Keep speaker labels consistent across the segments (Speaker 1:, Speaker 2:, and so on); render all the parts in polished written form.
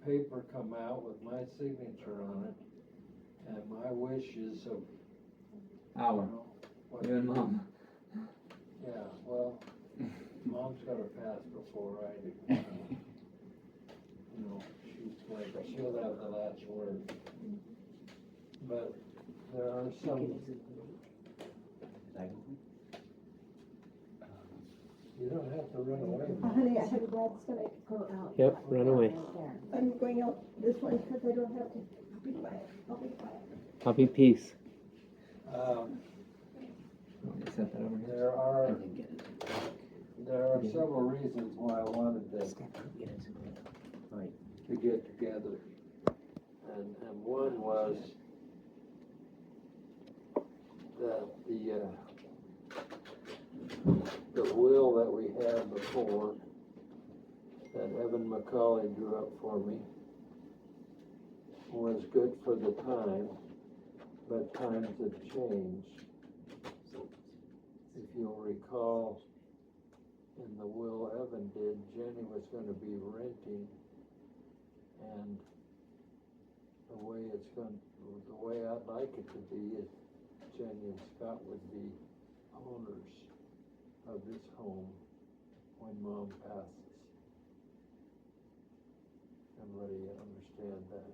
Speaker 1: paper come out with my signature on it, and my wishes of,
Speaker 2: Our,
Speaker 1: what,
Speaker 2: you and Mom.
Speaker 1: yeah, well, Mom's gotta pass before I do. You know, she'll have the last word. But there are some, you don't have to run away.
Speaker 3: Honey, I have Brad's gonna go out.
Speaker 4: Yep, run away.
Speaker 3: I'm going out this way because I don't have to. I'll be quiet. I'll be quiet.
Speaker 4: Puppy peace.
Speaker 2: Want me to set that over here?
Speaker 1: There
Speaker 2: I
Speaker 1: are,
Speaker 2: can get it.
Speaker 1: there are several reasons why I wanted to get together. And one was that the will that we had before, that Evan McCauley drew up for me, was good for the time, but times have changed. If you'll recall, in the will Evan did, Jenny was gonna be renting, and the way I'd like it to be is Jenny and Scott would be owners of this home when Mom passes. Everybody understand that?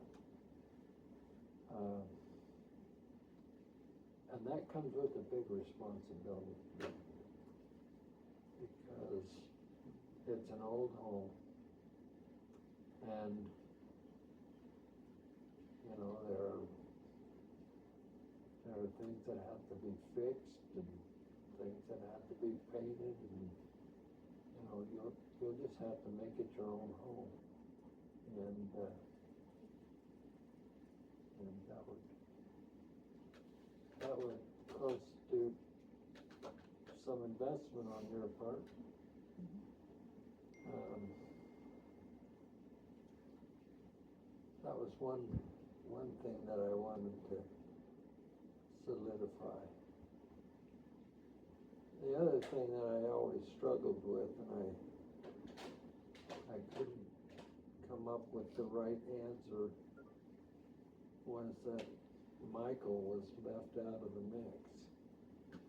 Speaker 1: And that comes with a big responsibility, because it's an old home, and you know, there are things that have to be fixed and things that have to be painted, and you know, you'll just have to make it your own home, and that would constitute some investment on your part. That was one thing that I wanted to solidify. The other thing that I always struggled with, and I couldn't come up with the right answer, was that Michael was left out of the mix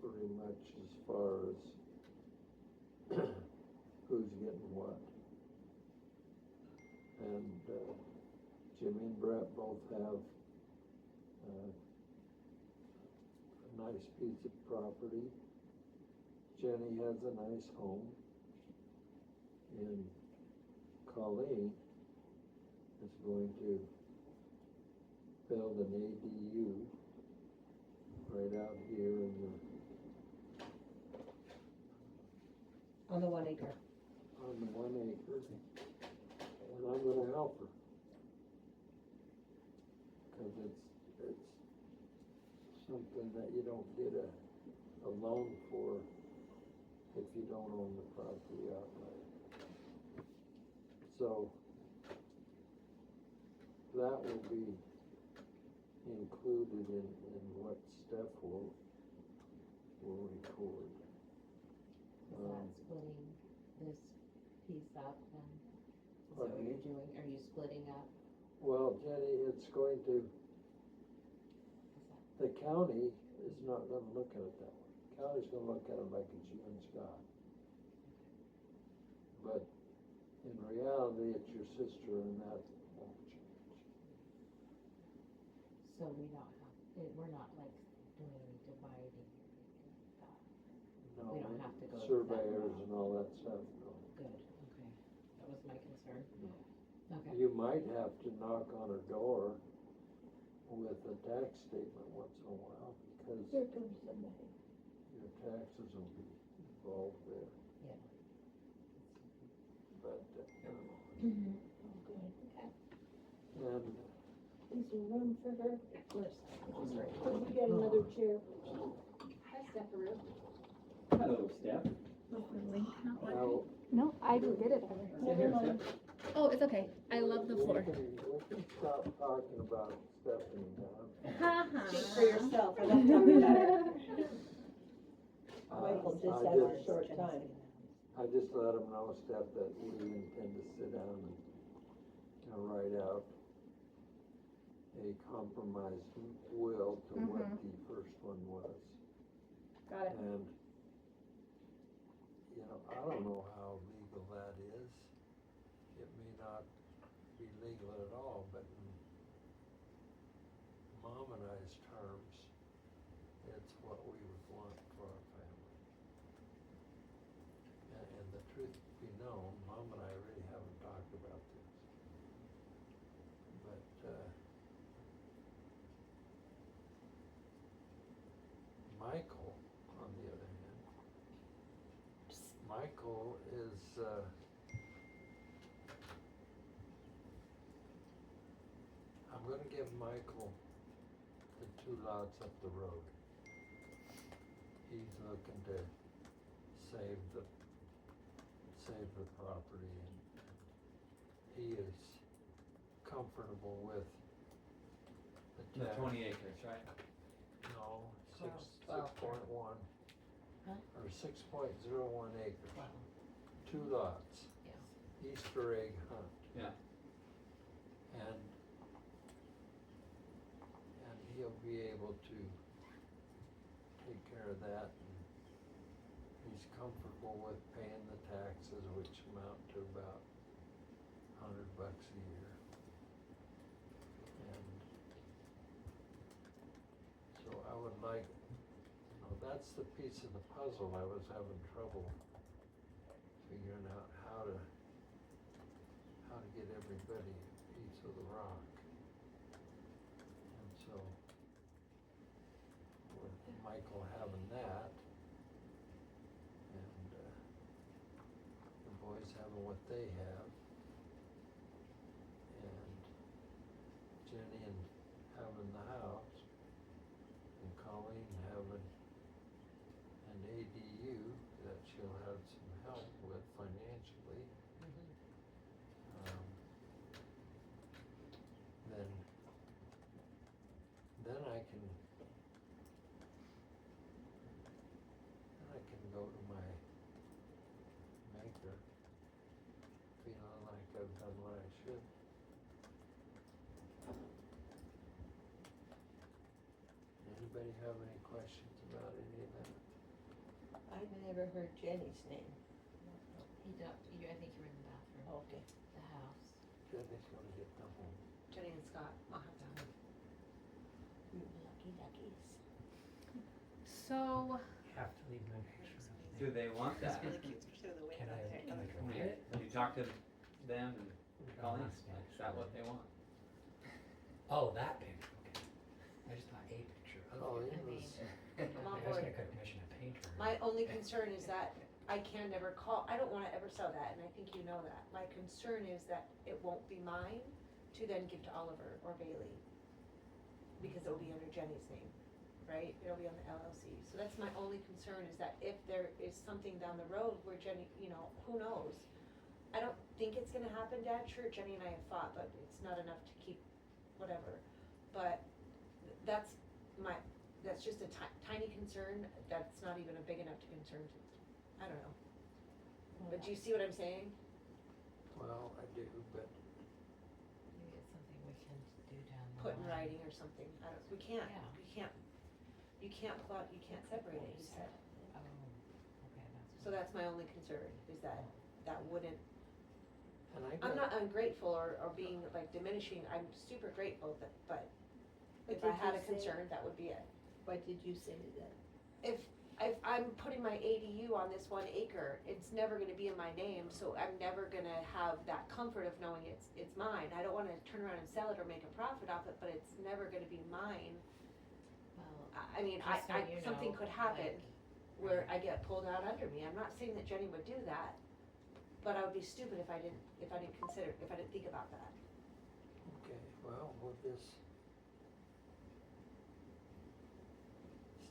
Speaker 1: pretty much as far as who's getting what. And Jimmy and Brett both have a nice piece of property. Jenny has a nice home. And Colleen is going to build an ADU right out here in
Speaker 5: On the 1 acre.
Speaker 1: on the 1 acre. And I'm gonna help her. Cause it's something that you don't get a loan for if you don't own the property outright. So that will be included in what Steph will record.
Speaker 5: Is that splitting this piece up then? Is that what
Speaker 1: Pardon me?
Speaker 5: you're doing? Are you splitting up?
Speaker 1: Well, Jenny, it's going to, the county is not gonna look at it that way. The county's gonna look at it like it's you and Scott. But in reality, it's your sister, and that won't change.
Speaker 5: So we don't have, we're not like doing any dividing like that.
Speaker 1: No,
Speaker 5: We don't have to go that
Speaker 1: surveyors
Speaker 5: route.
Speaker 1: and all that stuff, no.
Speaker 5: Good, okay. That was my concern. Okay.
Speaker 1: You might have to knock on her door with a tax statement once in a while, because
Speaker 3: Here comes somebody.
Speaker 1: your taxes will be involved there.
Speaker 5: Yeah.
Speaker 1: But,
Speaker 3: Mm-hmm. Okay.
Speaker 1: and
Speaker 3: Is there room for her?
Speaker 5: Where's,
Speaker 3: Oh, we got another chair.
Speaker 6: Hi, Stepharoo.
Speaker 2: Hello, Steph.
Speaker 1: now,
Speaker 6: No, I didn't get it.
Speaker 3: Never mind.
Speaker 6: Oh, it's okay. I love the floor.
Speaker 1: we can stop talking about Stephanie now.
Speaker 3: Speak for yourself, I don't talk about it. Michael just
Speaker 1: I
Speaker 3: has a
Speaker 1: just-
Speaker 3: short time.
Speaker 1: I just let them know, Steph, that we intend to sit down and write out a compromised will to what
Speaker 6: Mhm.
Speaker 1: the first one was.
Speaker 6: Got it.
Speaker 1: And, you know, I don't know how legal that is. It may not be legal at all, but in Mom and I's terms, it's what we would want for our family. And the truth be known, Mom and I really haven't talked about this. But, Michael, on the other hand, Michael is, I'm gonna give Michael the 2 lots up the road. He's looking to save the property, and he is comfortable with
Speaker 2: The
Speaker 1: tax.
Speaker 2: 20 acres, right?
Speaker 1: No,
Speaker 5: Twelve.
Speaker 1: 6.1.
Speaker 5: Huh?
Speaker 1: Or 6.01 acres,
Speaker 5: Wow.
Speaker 1: 2 lots,
Speaker 5: Yeah.
Speaker 1: Easter egg hunt.
Speaker 2: Yeah.
Speaker 1: And he'll be able to take care of that, and he's comfortable with paying the taxes, which amount to about $100 a year. And so I would like, you know, that's the piece of the puzzle I was having trouble figuring out how to get everybody a piece of the rock. And so, with Michael having that, and the boys having what they have, and Jenny and having the house, and Colleen having an ADU that she'll have some help with financially, then I can go to my maker feeling like I've done what I should. Anybody have any questions about any of that?
Speaker 3: I've never heard Jenny's name.
Speaker 5: You don't, I think you're in the bathroom,
Speaker 3: Okay.
Speaker 5: the house.
Speaker 1: Jenny's gonna get the home.
Speaker 4: Jenny and Scott, I'll have to have.
Speaker 3: Lucky duckies.
Speaker 6: So,
Speaker 7: Have to leave my picture.
Speaker 2: Do they want
Speaker 4: It's
Speaker 2: that?
Speaker 4: really cute, especially with the
Speaker 7: Can
Speaker 4: wind
Speaker 7: I,
Speaker 4: out
Speaker 7: can I
Speaker 4: there.
Speaker 7: go get it?
Speaker 2: You talk to them and Colleen,
Speaker 7: Last name.
Speaker 2: is that what they want?
Speaker 7: Oh, that picture, okay. I just thought a picture of
Speaker 1: Oh,
Speaker 7: it.
Speaker 1: it
Speaker 5: I mean,
Speaker 1: was,
Speaker 4: I'm on
Speaker 7: I was
Speaker 4: board.
Speaker 7: gonna commission a painter.
Speaker 4: My only concern is that I can never call, I don't wanna ever sell that, and I think you know that. My concern is that it won't be mine to then give to Oliver or Bailey. Because it'll be under Jenny's name, right? It'll be on the LLC. So that's my only concern, is that if there is something down the road where Jenny, you know, who knows? I don't think it's gonna happen, Dad. Sure, Jenny and I have fought, but it's not enough to keep whatever. But that's just a tiny concern, that's not even a big enough to concern to, I don't know. But do you see what I'm saying?
Speaker 1: well, I do, but
Speaker 5: Maybe it's something we can do down the
Speaker 4: Put in
Speaker 5: line.
Speaker 4: writing or something, we can't,
Speaker 5: Yeah.
Speaker 4: you can't plot, you can't separate it, he said.
Speaker 5: Oh, okay, that's.
Speaker 4: So that's my only concern, is that wouldn't,
Speaker 1: and I
Speaker 4: I'm
Speaker 1: got,
Speaker 4: not ungrateful or being like diminishing, I'm super grateful, but
Speaker 3: What
Speaker 4: if I
Speaker 3: did
Speaker 4: had
Speaker 3: you
Speaker 4: a
Speaker 3: say?
Speaker 4: concern, that would be it.
Speaker 3: What did you say to that?
Speaker 4: If I'm putting my ADU on this 1 acre, it's never gonna be in my name, so I'm never gonna have that comfort of knowing it's mine. I don't wanna turn around and sell it or make a profit off it, but it's never gonna be mine.
Speaker 5: Well,
Speaker 4: I mean,
Speaker 5: just so you
Speaker 4: something
Speaker 5: know,
Speaker 4: could happen
Speaker 5: like,
Speaker 4: where I get pulled out under me. I'm not saying that Jenny would do that, but I would be stupid if I didn't think about that.
Speaker 1: okay, well, we'll just,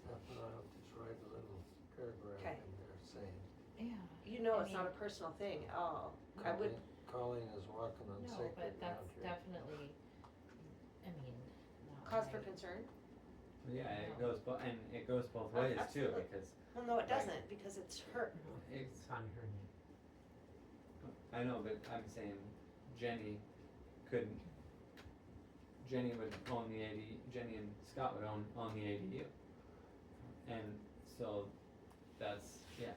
Speaker 1: Steph and I'll just write a little paragraph
Speaker 4: Okay.
Speaker 1: in there saying,
Speaker 5: yeah.
Speaker 4: You know,
Speaker 5: I
Speaker 4: it's not a
Speaker 5: mean-
Speaker 4: personal thing at all. I would,
Speaker 1: Colleen is walking on
Speaker 5: No,
Speaker 1: sacred
Speaker 5: but
Speaker 1: ground
Speaker 5: that's
Speaker 1: here.
Speaker 5: definitely, I mean, not
Speaker 4: cause for
Speaker 5: right.
Speaker 4: concern?
Speaker 2: Yeah, it goes and it goes both ways too,
Speaker 4: absolutely.
Speaker 2: because
Speaker 4: Well, no, it
Speaker 2: Right.
Speaker 4: doesn't, because it's her.
Speaker 2: it's,
Speaker 7: It's on her name.
Speaker 2: I know, but I'm saying Jenny couldn't, Jenny would own the Jenny and Scott would own the ADU. And so that's, yeah.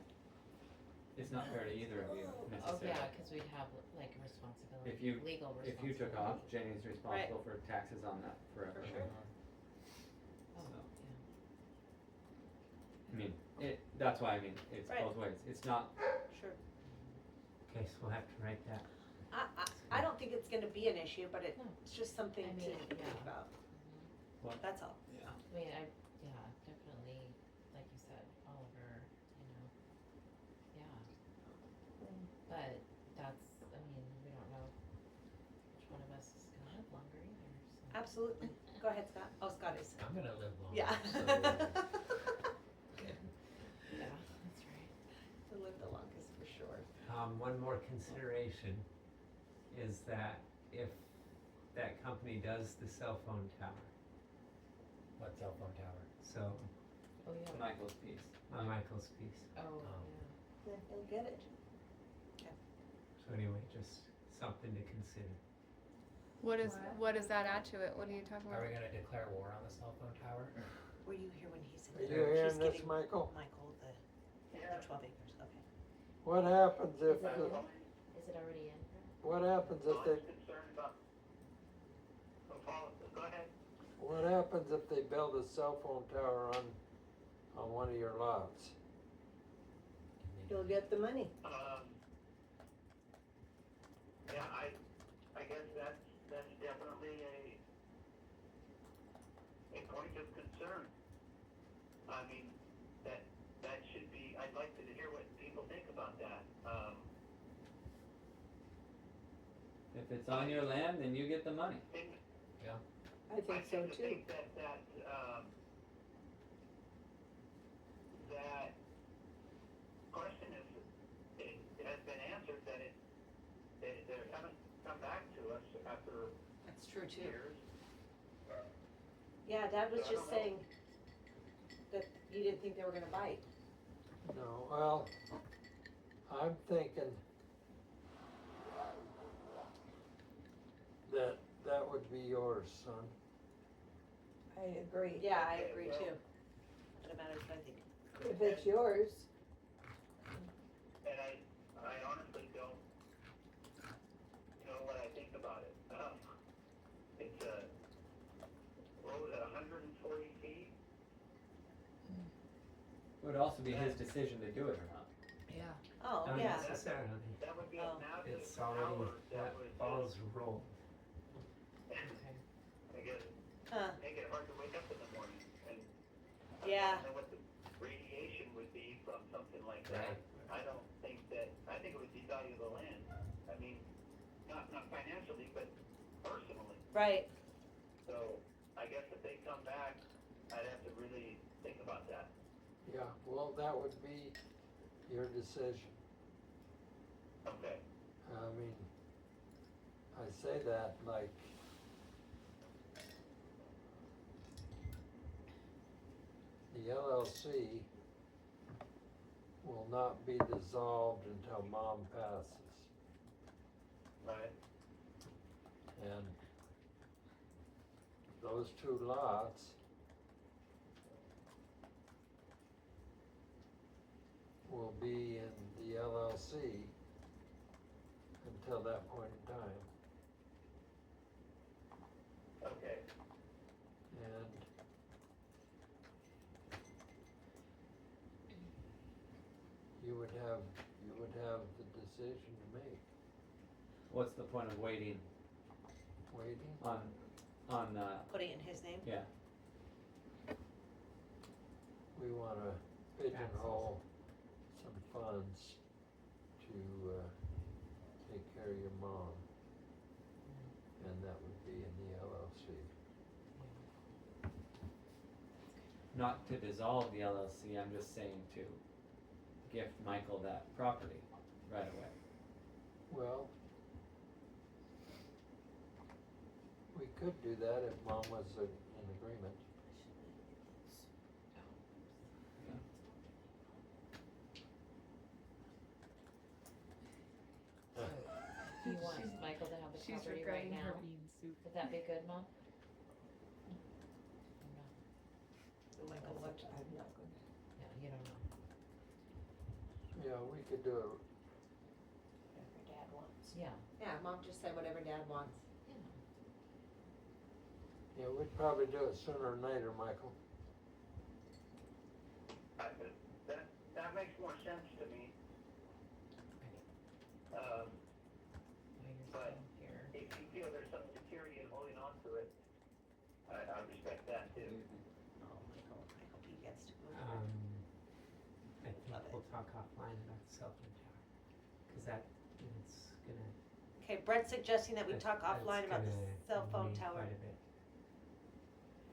Speaker 2: It's not fair to either of you
Speaker 5: Oh,
Speaker 2: necessarily.
Speaker 5: yeah, cause we'd have like a responsibility,
Speaker 2: If you-
Speaker 5: legal
Speaker 2: If
Speaker 5: responsibility.
Speaker 2: you took off, Jenny's responsible for taxes on that forever.
Speaker 4: For sure.
Speaker 5: Oh,
Speaker 2: So.
Speaker 5: yeah.
Speaker 2: I mean, that's why I mean, it's
Speaker 4: Right.
Speaker 2: both ways. It's not,
Speaker 4: Sure.
Speaker 8: Okay, so we'll have to write that.
Speaker 4: I don't think it's gonna be an issue, but
Speaker 5: No.
Speaker 4: it's just something
Speaker 5: I
Speaker 4: to
Speaker 5: mean,
Speaker 4: think
Speaker 5: yeah.
Speaker 4: about,
Speaker 2: What?
Speaker 4: that's all.
Speaker 2: yeah.
Speaker 5: I mean, definitely, like you said, Oliver, yeah. But that's, I mean, we don't know which one of us is gonna live longer either, so.
Speaker 4: Absolutely. Go ahead, Scott. Oh, Scott is.
Speaker 7: I'm gonna live long.
Speaker 4: Yeah.
Speaker 7: So,
Speaker 5: Yeah, that's right.
Speaker 4: To live the longest for sure.
Speaker 8: One more consideration is that if that company does the cell phone tower,
Speaker 7: what cell phone tower?
Speaker 8: so
Speaker 5: Oh, yeah.
Speaker 2: Michael's piece.
Speaker 8: on Michael's piece.
Speaker 5: Oh,
Speaker 4: Yeah, he'll get it.
Speaker 8: So anyway, just something to consider.
Speaker 6: What does that add to it? What are you talking
Speaker 7: Are
Speaker 6: about?
Speaker 7: we gonna declare war on the cell phone tower?
Speaker 4: Were you here when he said
Speaker 1: Are
Speaker 4: that?
Speaker 1: you hearing
Speaker 4: He's
Speaker 1: this,
Speaker 4: getting
Speaker 1: Michael?
Speaker 4: Michael, the 12 acres, okay.
Speaker 1: What happens if,
Speaker 5: Is it in? Is it already in?
Speaker 1: what happens if they,
Speaker 9: concerned about, go ahead.
Speaker 1: what happens if they build a cell phone tower on one of your lots?
Speaker 3: You'll get the money.
Speaker 9: Yeah, I guess that's definitely a point of concern. I mean, that should be, I'd like to hear what people think about that.
Speaker 2: If it's on your land, then you get the money.
Speaker 3: I think so
Speaker 9: to
Speaker 3: too.
Speaker 9: think that that question it has been answered, that they haven't come back to us after
Speaker 4: That's true too.
Speaker 9: years.
Speaker 4: Yeah, Dad was
Speaker 9: I
Speaker 4: just
Speaker 9: don't know.
Speaker 4: saying that you didn't think they were gonna bite.
Speaker 1: No, well, I'm thinking that would be yours, son.
Speaker 3: I agree.
Speaker 4: Yeah, I agree too. No matter what I think.
Speaker 3: If it's yours,
Speaker 9: And I honestly don't know what I think about it. It's what was it, 140 feet?
Speaker 2: It would also be his decision to do it or not.
Speaker 5: Yeah.
Speaker 4: Oh,
Speaker 8: Not
Speaker 4: yeah.
Speaker 8: necessarily.
Speaker 9: That would be
Speaker 4: Oh.
Speaker 9: a massive
Speaker 8: It's already,
Speaker 9: tower
Speaker 8: that
Speaker 9: would,
Speaker 8: ball's rolled.
Speaker 9: I guess,
Speaker 4: Huh,
Speaker 9: make it hard to wake up in the morning. And
Speaker 4: yeah.
Speaker 9: I don't know what the radiation would be from something like that. I don't think I think it would devalue the land. I mean, not financially, but personally.
Speaker 4: Right.
Speaker 9: So I guess if they come back, I'd have to really think about that.
Speaker 1: Yeah, well, that would be your decision.
Speaker 9: Okay.
Speaker 1: I mean, I say that like, the LLC will not be dissolved until Mom passes.
Speaker 9: Right.
Speaker 1: And those two lots will be in the LLC until that point in time.
Speaker 9: Okay.
Speaker 1: And you would have the decision to make.
Speaker 2: What's the point of waiting
Speaker 1: Waiting?
Speaker 2: on,
Speaker 4: Putting it in his name.
Speaker 2: yeah,
Speaker 1: We wanna pigeonhole some funds to, take care of your mom. And that would be in the LLC.
Speaker 2: not to dissolve the LLC, I'm just saying to gift Michael that property right away.
Speaker 1: Well, we could do that if Mom was in agreement.
Speaker 5: He wants Michael to have the
Speaker 6: She's
Speaker 5: property right
Speaker 6: regretting her
Speaker 5: now.
Speaker 6: bean soup.
Speaker 5: Would that be good, Mom?
Speaker 4: Michael, what?
Speaker 3: I'm not gonna.
Speaker 5: Yeah, you don't know.
Speaker 1: Yeah, we could do it.
Speaker 3: Whatever Dad wants.
Speaker 5: Yeah,
Speaker 4: Yeah, Mom just said whatever Dad wants.
Speaker 5: you know.
Speaker 1: Yeah, we'd probably do it sooner than later, Michael.
Speaker 9: That makes more sense to me. Um,
Speaker 5: While you're
Speaker 9: But-
Speaker 5: still here.
Speaker 9: if you feel there's some security in holding on to it, I respect that too.
Speaker 4: Oh, Michael, I hope he gets to go.
Speaker 8: I think we'll talk offline about the cell phone tower, cause that, it's gonna.
Speaker 4: Okay, Brett's suggesting that we talk
Speaker 8: that's
Speaker 4: offline about the
Speaker 8: gonna
Speaker 4: cell phone
Speaker 8: mean
Speaker 4: tower.
Speaker 8: Quite a bit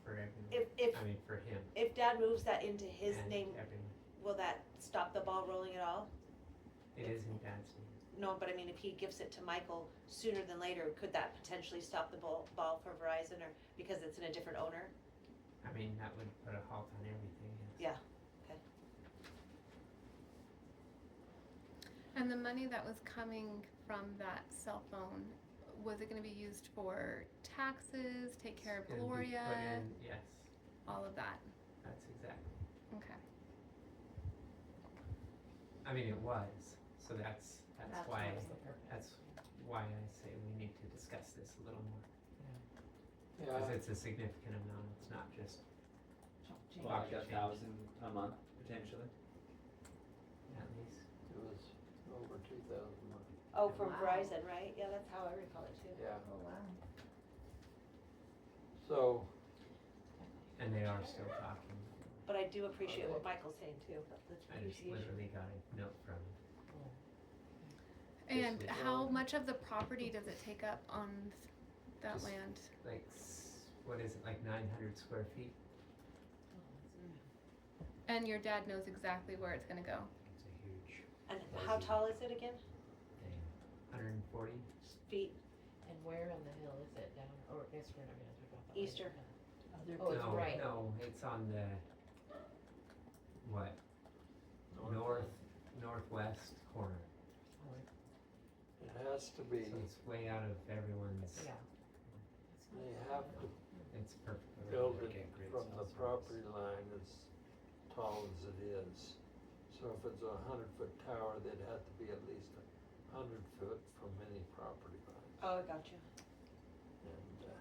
Speaker 8: for everyone,
Speaker 4: If
Speaker 8: I mean, for him
Speaker 4: Dad moves that into his
Speaker 8: and
Speaker 4: name,
Speaker 8: everyone.
Speaker 4: will that stop the ball rolling at all?
Speaker 8: It is in Dad's name.
Speaker 4: No, but I mean, if he gives it to Michael sooner than later, could that potentially stop the ball for Verizon, or because it's in a different owner?
Speaker 8: I mean, that would put a halt on everything, yes.
Speaker 4: Yeah.
Speaker 6: And the money that was coming from that cell phone, was it gonna be used for taxes, take care of
Speaker 8: It's gonna be
Speaker 6: Gloria,
Speaker 8: put in, yes,
Speaker 6: all of that?
Speaker 8: that's exactly.
Speaker 6: Okay.
Speaker 8: I mean, it was, so that's why,
Speaker 5: That was the purpose.
Speaker 8: that's why I say we need to discuss this a little more.
Speaker 1: Yeah,
Speaker 8: Cause it's a significant amount, it's not just
Speaker 2: About
Speaker 8: Pocket change.
Speaker 2: 1,000 a month, potentially.
Speaker 8: at least.
Speaker 1: it was over 2,000 months.
Speaker 4: Oh, from
Speaker 3: Wow.
Speaker 4: Verizon, right? Yeah, that's how I recall it too.
Speaker 1: Yeah,
Speaker 3: Oh, wow.
Speaker 1: so,
Speaker 8: And they are still talking.
Speaker 4: But I do appreciate what Michael's saying too, about the
Speaker 8: I just
Speaker 4: appreciation.
Speaker 8: literally got a note from him.
Speaker 6: And
Speaker 8: week.
Speaker 6: how much of the property does it take up on that
Speaker 8: Just-
Speaker 6: land?
Speaker 8: Like, what is it, like 900 square feet?
Speaker 6: And your dad knows exactly where it's gonna go.
Speaker 7: It's a huge.
Speaker 4: And how tall is it again?
Speaker 8: Dang, 140?
Speaker 4: Feet?
Speaker 5: And where on the hill is it down, or I guess we're not gonna talk about that.
Speaker 4: Easter.
Speaker 5: later.
Speaker 3: Other
Speaker 5: Oh, it's
Speaker 8: No,
Speaker 5: right.
Speaker 8: no, it's on the, what, northwest corner.
Speaker 1: it has to be,
Speaker 8: So it's way out of everyone's,
Speaker 5: Yeah.
Speaker 1: they have to
Speaker 8: it's perfect.
Speaker 1: build
Speaker 7: Look
Speaker 1: it
Speaker 7: at grid
Speaker 1: from the
Speaker 7: cell
Speaker 1: property line as tall as it is. So if it's a 100-foot tower, they'd have to be at least 100 foot from any property line.
Speaker 4: Oh, I got you.
Speaker 1: And,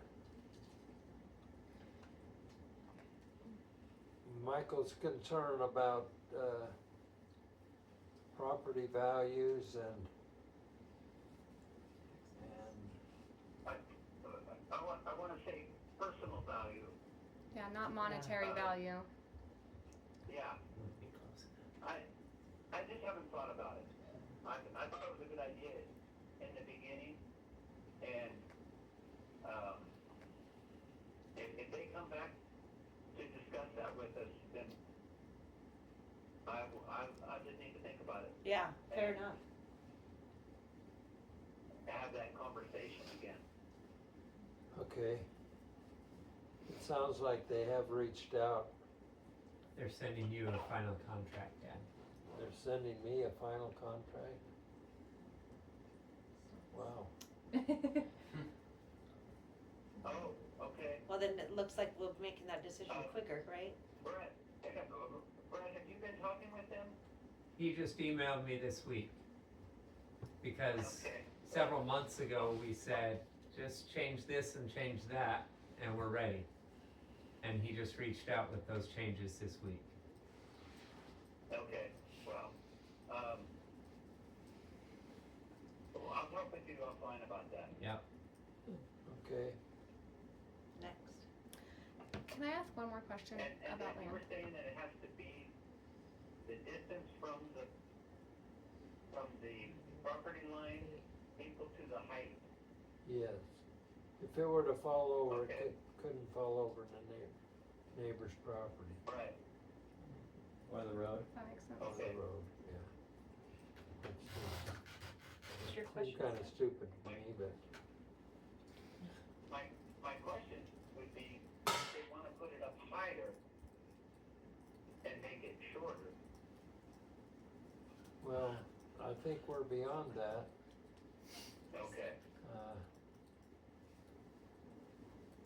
Speaker 1: Michael's concerned about, property values and
Speaker 9: I wanna say personal value,
Speaker 6: Yeah, not monetary value.
Speaker 9: yeah.
Speaker 8: Would be close enough.
Speaker 9: I just haven't thought about it. I thought it was a good idea in the beginning, and, if they come back to discuss that with us, then I just need to think about it,
Speaker 4: Yeah, fair enough.
Speaker 9: have that conversation again.
Speaker 1: okay. It sounds like they have reached out.
Speaker 8: They're sending you a final contract, Dad.
Speaker 1: They're sending me a final contract. Wow.
Speaker 9: Oh, okay.
Speaker 4: Well, then it looks like we're making that decision quicker, right?
Speaker 9: Brett, have you been talking with them?
Speaker 8: He just emailed me this week. Because
Speaker 9: Okay.
Speaker 8: several months ago, we said, just change this and change that, and we're ready. And he just reached out with those changes this week.
Speaker 9: Okay, well, I'll talk with you offline about that.
Speaker 8: Yep.
Speaker 1: Okay.
Speaker 4: Next.
Speaker 6: Can I ask one more question
Speaker 9: And
Speaker 6: about
Speaker 9: then you
Speaker 6: land?
Speaker 9: were saying that it has to be the distance from the property line equal to the height.
Speaker 1: Yes. If it were to fall over,
Speaker 9: Okay.
Speaker 1: it couldn't fall over in the neighbor's property.
Speaker 9: Right.
Speaker 2: Or the road.
Speaker 6: That makes sense.
Speaker 1: On the
Speaker 9: Okay.
Speaker 1: road, yeah.
Speaker 4: What's your
Speaker 1: It's
Speaker 4: question?
Speaker 1: kinda stupid to me, but,
Speaker 9: My question would be, if they wanna put it up higher and make it shorter.
Speaker 1: well, I think we're beyond that.
Speaker 9: Okay.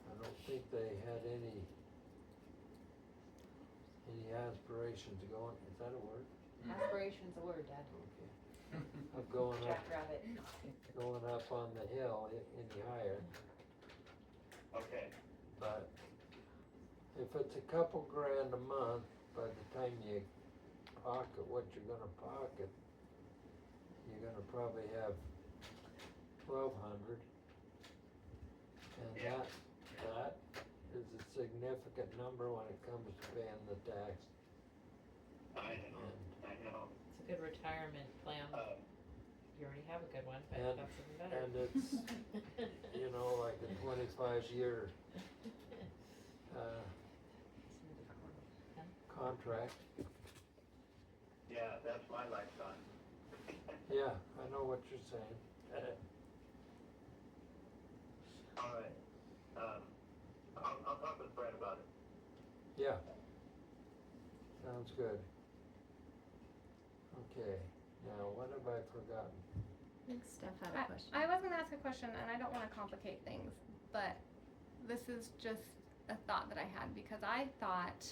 Speaker 1: I don't think they had any aspirations of going, is that a word?
Speaker 4: Aspiration's a word, Dad.
Speaker 1: Okay. Of going up,
Speaker 4: Jackrabbit.
Speaker 1: going up on the hill any higher,
Speaker 9: Okay,
Speaker 1: but if it's a couple grand a month, by the time you pocket what you're gonna pocket, you're gonna probably have 1,200. And
Speaker 9: Yeah.
Speaker 1: that is a significant number when it comes to paying the tax.
Speaker 9: I know, I know.
Speaker 5: It's a good retirement plan. You already have a good one, but
Speaker 1: And-
Speaker 5: that's even better.
Speaker 1: And it's, you know, like a 25-year, contract.
Speaker 9: Yeah, that's my lifetime.
Speaker 1: Yeah, I know what you're saying.
Speaker 9: All right, I'll talk with Brett about it.
Speaker 1: Yeah. Sounds good. Okay, now what have I forgotten?
Speaker 6: I think Steph had a question. I was gonna ask a question, and I don't wanna complicate things, but this is just a thought that I had, because I thought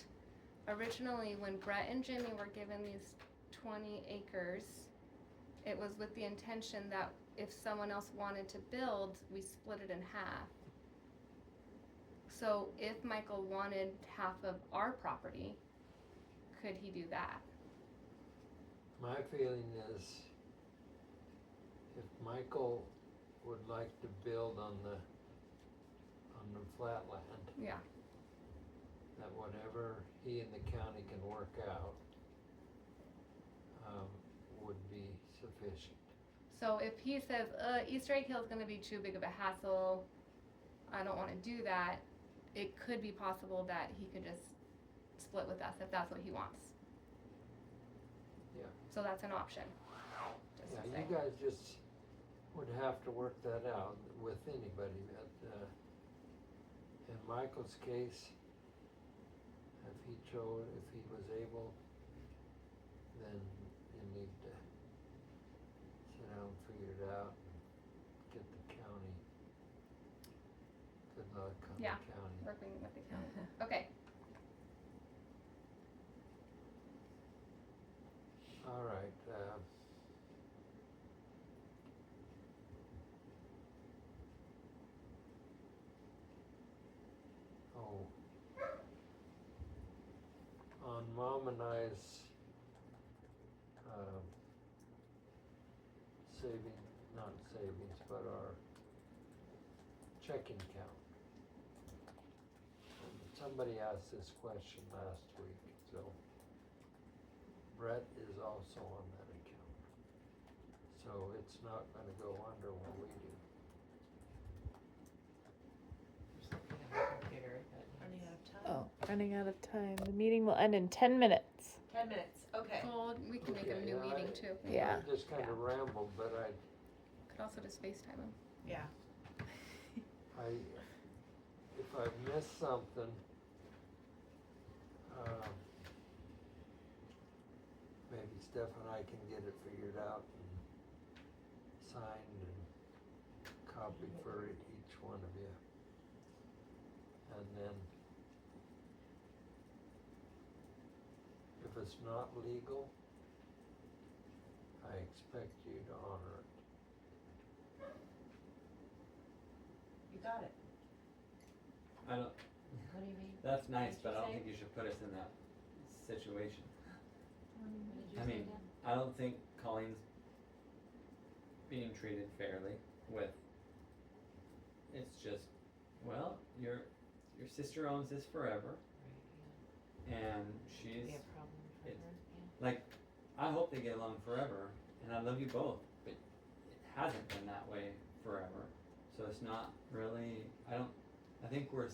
Speaker 6: originally when Brett and Jimmy were given these 20 acres, it was with the intention that if someone else wanted to build, we split it in half. So if Michael wanted half of our property, could he do that?
Speaker 1: My feeling is if Michael would like to build on the flat land,
Speaker 6: Yeah.
Speaker 1: that whatever he and the county can work out, would be sufficient.
Speaker 6: So if he says, Easter egg hill is gonna be too big of a hassle, I don't wanna do that, it could be possible that he could just split with us if that's what he wants.
Speaker 1: Yeah.
Speaker 6: So that's an option, just
Speaker 1: Yeah,
Speaker 6: to
Speaker 1: you
Speaker 6: say.
Speaker 1: guys just would have to work that out with anybody, but, in Michael's case, if he was able, then you need to sit down and figure it out and get the county. Good luck on the
Speaker 6: Yeah.
Speaker 1: county.
Speaker 6: Working with the county. Okay,
Speaker 1: All right, on Mom and I's, not savings, but our checking account. Somebody asked this question last week, so Brett is also on that account. So it's not gonna go under when we do.
Speaker 5: Just looking at my computer, but
Speaker 4: Running out of time.
Speaker 10: Oh, running out of time. The meeting will end in 10 minutes.
Speaker 4: 10 minutes, okay.
Speaker 6: well, we can make a
Speaker 1: Okay,
Speaker 6: new
Speaker 1: yeah,
Speaker 6: meeting
Speaker 1: I-
Speaker 6: too.
Speaker 10: Yeah.
Speaker 1: I just kinda rambled, but
Speaker 6: Could also just FaceTime him.
Speaker 4: Yeah.
Speaker 1: if I missed something, maybe Steph and I can get it figured out and signed and copied for each one of you. And then, if it's not legal, I expect you to honor it.
Speaker 4: You got it.
Speaker 2: I don't,
Speaker 5: what do you mean?
Speaker 2: that's nice,
Speaker 5: What'd
Speaker 2: but
Speaker 5: you
Speaker 2: I don't
Speaker 5: say?
Speaker 2: think you should put us in that situation.
Speaker 5: What did you
Speaker 2: I
Speaker 5: say
Speaker 2: mean,
Speaker 5: again?
Speaker 2: I don't think Colleen's being treated fairly with, it's just, well, your sister owns this forever,
Speaker 5: Right,
Speaker 2: and
Speaker 5: yeah.
Speaker 2: she's,
Speaker 5: Be a problem for
Speaker 2: it's-
Speaker 5: her, yeah.
Speaker 2: like, I hope they get along forever, and I love you both, but it hasn't been that way forever. So it's not really, I think we're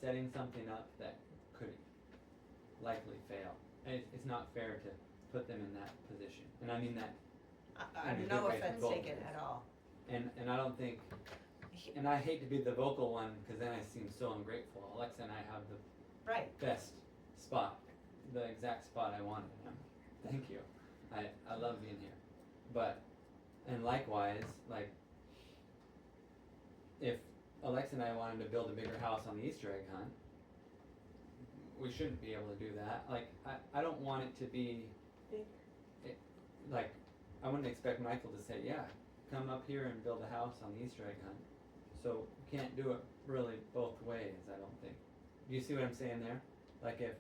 Speaker 2: setting something up that could likely fail. And it's not fair to put them in that position, and I mean that, And a
Speaker 4: No
Speaker 2: good way for
Speaker 4: offense
Speaker 2: both.
Speaker 4: taken at all.
Speaker 2: and I don't think, and I hate to be the vocal one, cause then I seem so ungrateful. Alexa and I have the
Speaker 4: Right,
Speaker 2: best spot, the exact spot I wanted. Thank you. I love being here. But, and likewise, like, if Alexa and I wanted to build a bigger house on the Easter egg hunt, we shouldn't be able to do that. Like, I don't want it to be,
Speaker 4: Big.
Speaker 2: like, I wouldn't expect Michael to say, yeah, come up here and build a house on the Easter egg hunt. So you can't do it really both ways, I don't think. Do you see what I'm saying there? Like if,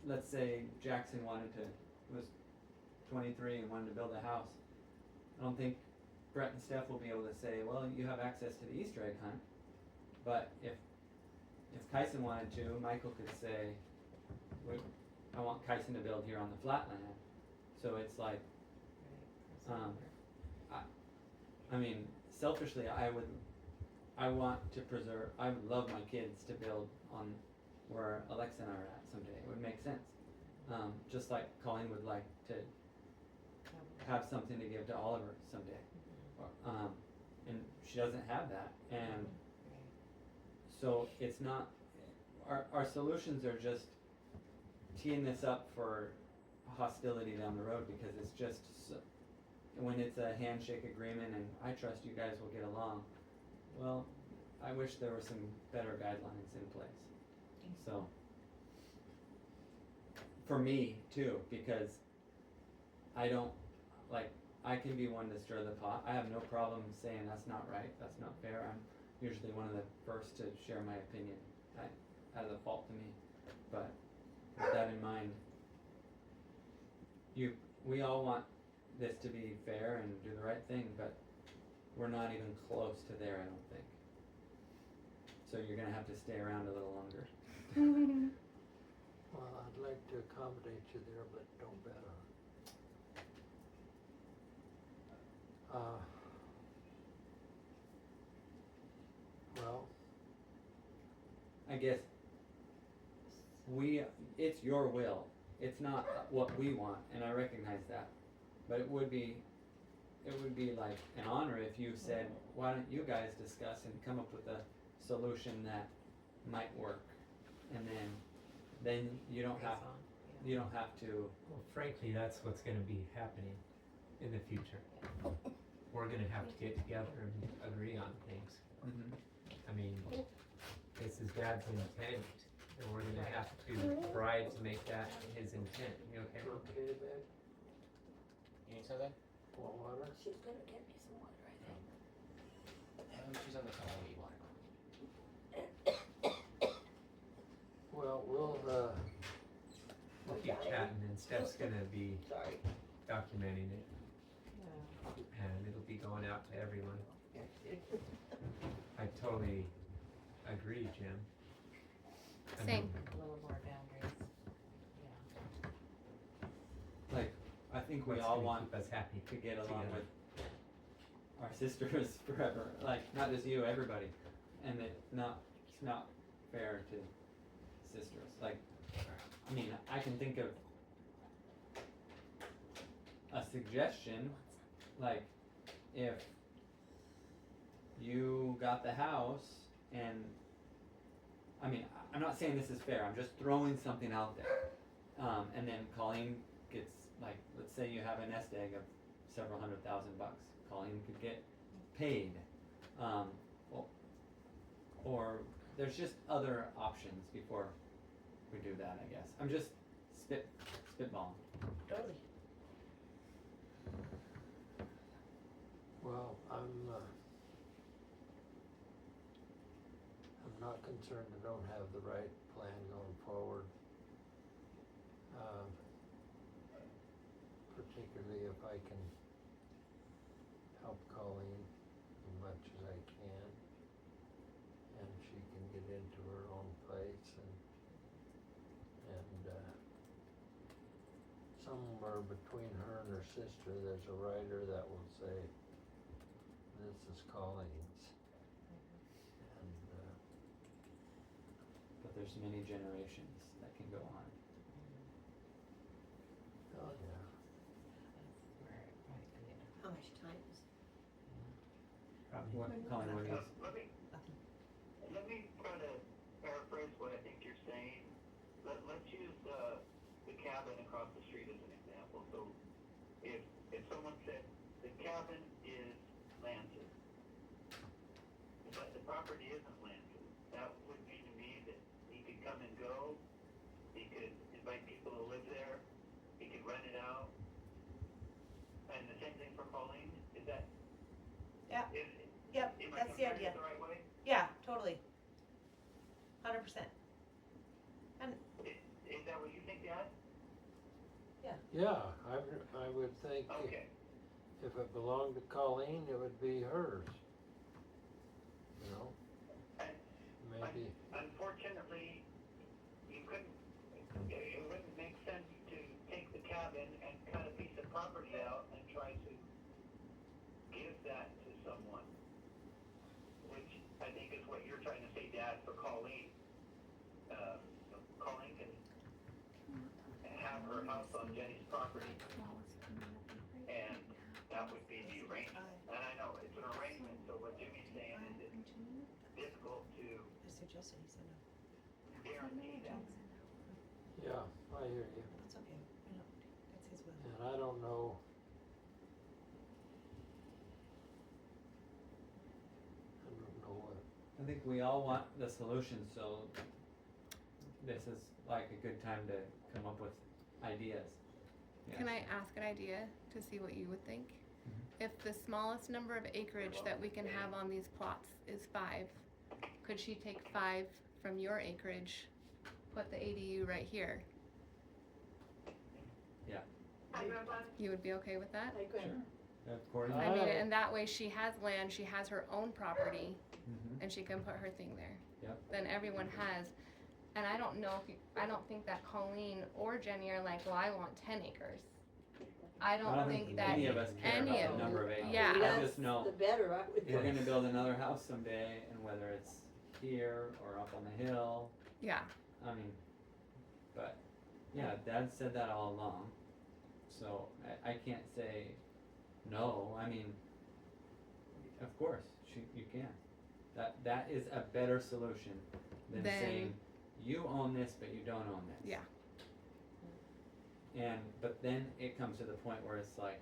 Speaker 2: let's say Jackson was 23 and wanted to build a house. I don't think Brett and Steph will be able to say, well, you have access to the Easter egg hunt. But if Kyson wanted to, Michael could say, I want Kyson to build here on the flatland. So it's like, I mean, selfishly, I would love my kids to build on where Alexa and I are at someday. It would make sense. Just like Colleen would like to have something to give to Oliver someday. And she doesn't have that. And so it's not, our solutions are just teeing this up for hostility down the road, because it's just, when it's a handshake agreement and I trust you guys will get along, well, I wish there were some better guidelines in place. So, for me too, because I don't, like, I can be one to stir the pot. I have no problem saying that's not right, that's not fair. I'm usually one of the first to share my opinion. That has a fault to me. But with that in mind, we all want this to be fair and do the right thing, but we're not even close to there, I don't think. So you're gonna have to stay around a little longer.
Speaker 1: Well, I'd like to accommodate you there, but don't bet on it. Well,
Speaker 2: I guess it's your will. It's not what we want, and I recognize that. But it would be like an honor if you said, why don't you guys discuss and come up with a solution that might work, and then you don't have to.
Speaker 8: Well, frankly, that's what's gonna be happening in the future. We're gonna have to get together and agree on things.
Speaker 2: Mm-hmm.
Speaker 8: I mean, this is Dad's intent, and we're gonna have to try to make that his intent. You okay?
Speaker 1: okay, babe?
Speaker 11: You need something?
Speaker 1: Want water?
Speaker 4: She's gonna get me some water, I think.
Speaker 11: She's on the phone. What do you want?
Speaker 1: Well,
Speaker 8: We'll keep chatting, and Steph's gonna be
Speaker 4: Sorry.
Speaker 8: documenting it, and it'll be going out to everyone. I totally agree, Jim. I
Speaker 6: Same.
Speaker 8: mean,
Speaker 5: A little more boundaries, yeah.
Speaker 2: Like, I think we
Speaker 8: what's
Speaker 2: all
Speaker 8: gonna
Speaker 2: want
Speaker 8: keep us happy
Speaker 2: to get along
Speaker 8: together.
Speaker 2: with our sisters forever. Like, not just you, everybody. And it's not fair to sisters. Like, I mean, I can think of a suggestion, like, if you got the house and, I mean, I'm not saying this is fair, I'm just throwing something out there. And then Colleen gets, like, let's say you have a nest egg of several $100,000. Colleen could get paid. Or there's just other options before we do that, I guess. I'm just spitballing.
Speaker 4: Totally.
Speaker 1: well, I'm not concerned I don't have the right plan going forward. Particularly if I can help Colleen as much as I can, and she can get into her own place, and somewhere between her and her sister, there's a writer that will say, this is Colleen's. And,
Speaker 2: But there's many generations that can go on.
Speaker 1: oh yeah.
Speaker 5: Where it might be a-
Speaker 4: How much time is it?
Speaker 8: Probably.
Speaker 2: What, Colleen, what do you?
Speaker 9: Let me try to paraphrase what I think you're saying. Let's use the cabin across the street as an example. So if someone said the cabin is landed, but the property isn't landed, that would mean to me that he could come and go could invite people to live there, he could rent it out. And the same thing for Colleen, is that?
Speaker 4: Yeah. Yep,
Speaker 9: Am I
Speaker 4: that's the
Speaker 9: comparing
Speaker 4: idea.
Speaker 9: it the right way?
Speaker 4: Yeah, totally. 100%.
Speaker 9: Is that what you think, Dad?
Speaker 1: Yeah, I would think
Speaker 9: Okay.
Speaker 1: if it belonged to Colleen, it would be hers. You know, maybe,
Speaker 9: Unfortunately, you couldn't, it wouldn't make sense to take the cabin and cut a piece of property out and try to give that to someone. Which I think is what you're trying to say, Dad, for Colleen. Colleen can have her house on Jenny's property, and that would be the arrangement. And I know it's an arrangement, so what Jimmy's saying is it's difficult to
Speaker 4: I suggested he said no.
Speaker 9: guarantee that.
Speaker 1: yeah, I hear you.
Speaker 4: That's okay. That's his will.
Speaker 1: And I don't know. I don't know what,
Speaker 2: I think we all want the solution, so this is like a good time to come up with ideas.
Speaker 6: Can
Speaker 2: Yes.
Speaker 6: I ask an idea to see what you would think?
Speaker 2: Mhm.
Speaker 6: If the smallest number of acreage that we can have on these plots is 5, could she take 5 from your acreage, put the ADU right here?
Speaker 2: Yeah.
Speaker 6: You would be okay with that?
Speaker 2: According
Speaker 6: I mean,
Speaker 1: I-
Speaker 6: and that way she has land, she has her own property,
Speaker 2: Mhm.
Speaker 6: and she can put her thing there.
Speaker 2: Yep.
Speaker 6: Then everyone has, and I don't know if I don't think that Colleen or Jenny are like, well, I want 10 acres. I don't think that
Speaker 2: any of us care
Speaker 6: any
Speaker 2: about
Speaker 6: of
Speaker 2: the number of acres.
Speaker 6: yeah.
Speaker 2: I just know
Speaker 3: The better, I would
Speaker 2: we're
Speaker 3: think.
Speaker 2: gonna build another house someday, and whether it's here or up on the hill,
Speaker 6: Yeah.
Speaker 2: I mean, but, yeah, Dad said that all along, so I can't say no, I mean, of course, you can. That is a better solution than
Speaker 6: Then-
Speaker 2: saying, you own this, but you don't own this.
Speaker 6: Yeah.
Speaker 2: But then it comes to the point where it's like,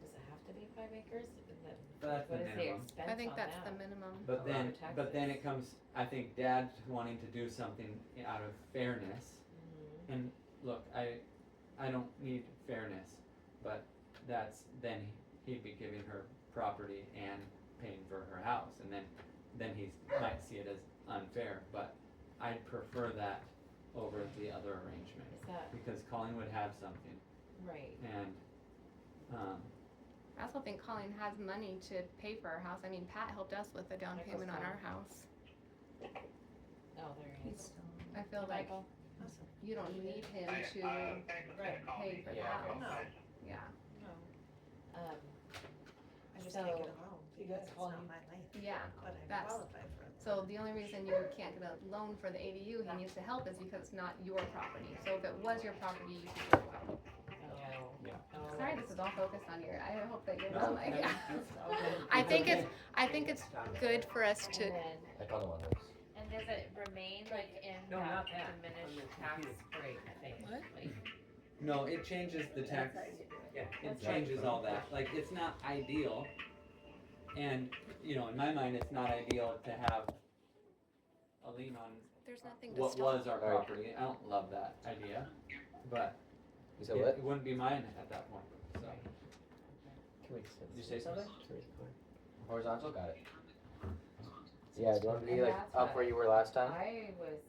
Speaker 5: Does it have to be 5 acres? Is that-
Speaker 2: That's
Speaker 5: what
Speaker 2: the
Speaker 5: is the
Speaker 2: minimum.
Speaker 5: expense
Speaker 6: I think
Speaker 5: on
Speaker 6: that's
Speaker 5: that?
Speaker 6: the minimum.
Speaker 2: but
Speaker 5: A
Speaker 2: then,
Speaker 5: lot of
Speaker 2: but then
Speaker 5: taxes.
Speaker 2: it comes, I think Dad wanting to do something out of fairness.
Speaker 5: Mhm.
Speaker 2: And look, I don't need fairness, but then he'd be giving her property and paying for her house, and then he might see it as unfair, but I'd prefer that over the other arrangement,
Speaker 5: Is that
Speaker 2: because Colleen would have something,
Speaker 5: right?
Speaker 2: and,
Speaker 6: I also think Colleen has money to pay for our house. I mean, Pat helped us with the down
Speaker 5: Michael's
Speaker 6: payment on
Speaker 5: gone.
Speaker 6: our house.
Speaker 5: Oh, there he is.
Speaker 6: I feel like
Speaker 5: Michael?
Speaker 4: Awesome.
Speaker 6: you don't need him to pay for the
Speaker 11: Yeah,
Speaker 6: house.
Speaker 4: No,
Speaker 6: Yeah.
Speaker 4: no.
Speaker 5: Um,
Speaker 4: I just
Speaker 5: So-
Speaker 4: take it alone
Speaker 3: You
Speaker 4: because
Speaker 3: got
Speaker 4: it's
Speaker 3: Colleen.
Speaker 4: not my land.
Speaker 6: Yeah.
Speaker 4: But I
Speaker 6: That's-
Speaker 4: qualify for it.
Speaker 6: So the only reason you can't get a loan for the ADU, he needs to help, is because it's not your property. So if it was your property, you could go out.
Speaker 5: oh.
Speaker 2: Yeah.
Speaker 5: Oh.
Speaker 6: Sorry, this is all focused on your, I hope that you're
Speaker 2: No,
Speaker 6: not like,
Speaker 2: I-
Speaker 6: yeah.
Speaker 5: Okay.
Speaker 6: I think it's good for us to,
Speaker 5: And then,
Speaker 11: I called him on this.
Speaker 5: and does it remain like in
Speaker 8: No,
Speaker 5: that
Speaker 8: not that.
Speaker 5: diminished tax rate, I think?
Speaker 6: What?
Speaker 5: Like,
Speaker 2: no, it changes the tax,
Speaker 8: Yeah.
Speaker 2: it changes all that, like, it's not ideal, and, you know, in my mind, it's not ideal to have a lien on
Speaker 6: there's nothing to
Speaker 2: what
Speaker 6: stop.
Speaker 2: was our property. I don't love that idea, but
Speaker 11: You said
Speaker 2: it
Speaker 11: what?
Speaker 2: wouldn't be mine at that point, so.
Speaker 11: Can we
Speaker 2: Did you say something?
Speaker 11: Horizontal, got it. Yeah, do you want to be
Speaker 5: And
Speaker 11: like
Speaker 5: that's
Speaker 11: up
Speaker 5: what
Speaker 11: where you were last time?
Speaker 5: I was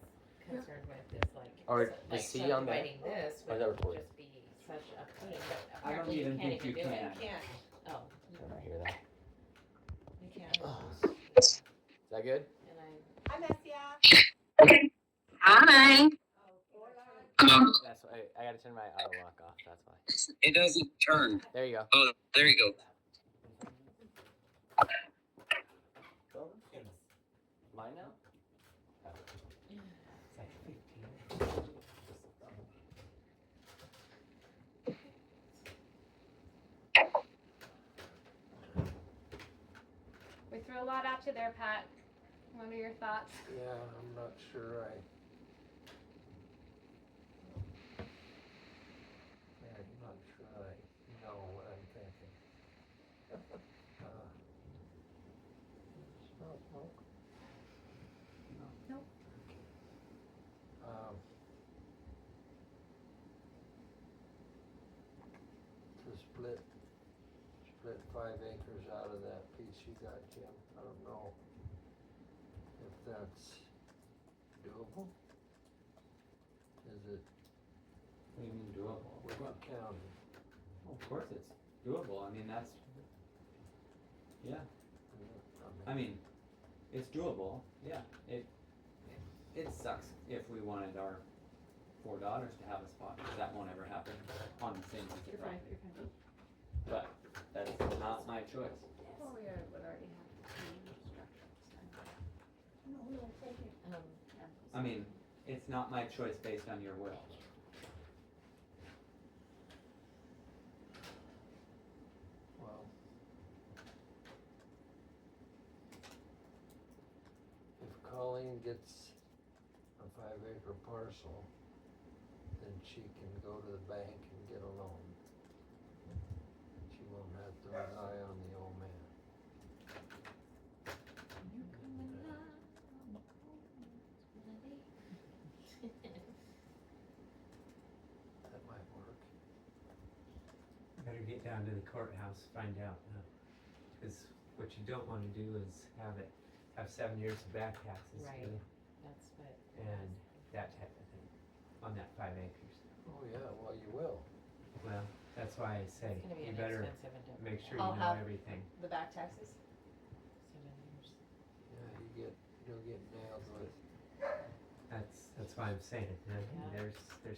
Speaker 5: concerned with is like,
Speaker 11: Or
Speaker 5: so-
Speaker 11: the
Speaker 5: like
Speaker 11: C on there?
Speaker 5: subdividing this
Speaker 11: Or is
Speaker 5: would
Speaker 11: that recorded?
Speaker 5: just be such a pain, but
Speaker 2: I don't
Speaker 5: apparently you
Speaker 2: even
Speaker 5: can't
Speaker 2: think you
Speaker 5: even do it.
Speaker 2: can.
Speaker 4: Can't,
Speaker 5: Oh,
Speaker 11: I don't hear that.
Speaker 4: you can't.
Speaker 11: Is that good?
Speaker 5: and
Speaker 4: I miss ya.
Speaker 12: Hi.
Speaker 11: That's why I gotta turn my auto lock off. That's why.
Speaker 12: It doesn't turn.
Speaker 11: There you go.
Speaker 12: Oh, there you go.
Speaker 2: Mine now?
Speaker 8: It's like 15.
Speaker 6: We threw a lot at you there, Pat. What are your thoughts?
Speaker 1: yeah, I'm not sure I'm not sure I know what I'm thinking. Smell smoke?
Speaker 6: Nope.
Speaker 1: 5 acres out of that piece you got, Jim. I don't know if that's doable. Is it
Speaker 2: What do you mean doable?
Speaker 1: Wigan County?
Speaker 2: Of course it's doable, I mean, that's, yeah, I mean, it's doable, yeah, it sucks if we wanted our 4 daughters to have a spot, cause that won't ever happen on the same piece of property. But that's not my choice.
Speaker 6: Well, we would already have the structure.
Speaker 3: No, we won't take it.
Speaker 2: I mean, it's not my choice based on your will.
Speaker 1: Well, if Colleen gets a 5-acre parcel, then she can go to the bank and get a loan. She won't have to rely on the old man. That might work.
Speaker 8: Better get down to the courthouse, find out, cause what you don't wanna do is have 7 years of back taxes
Speaker 5: Right.
Speaker 8: due,
Speaker 5: That's what.
Speaker 8: and that type of thing, on that 5 acres.
Speaker 1: Oh, yeah, well, you will.
Speaker 8: Well, that's why I say,
Speaker 5: It's gonna be
Speaker 8: you
Speaker 5: an
Speaker 8: better
Speaker 5: expensive endeavor.
Speaker 8: make sure
Speaker 4: I'll
Speaker 8: you know
Speaker 4: have-
Speaker 8: everything.
Speaker 4: The back taxes?
Speaker 5: 7 years.
Speaker 1: Yeah, you'll get nailed with,
Speaker 8: That's why I'm saying,
Speaker 5: Yeah.
Speaker 8: there's
Speaker 5: I mean,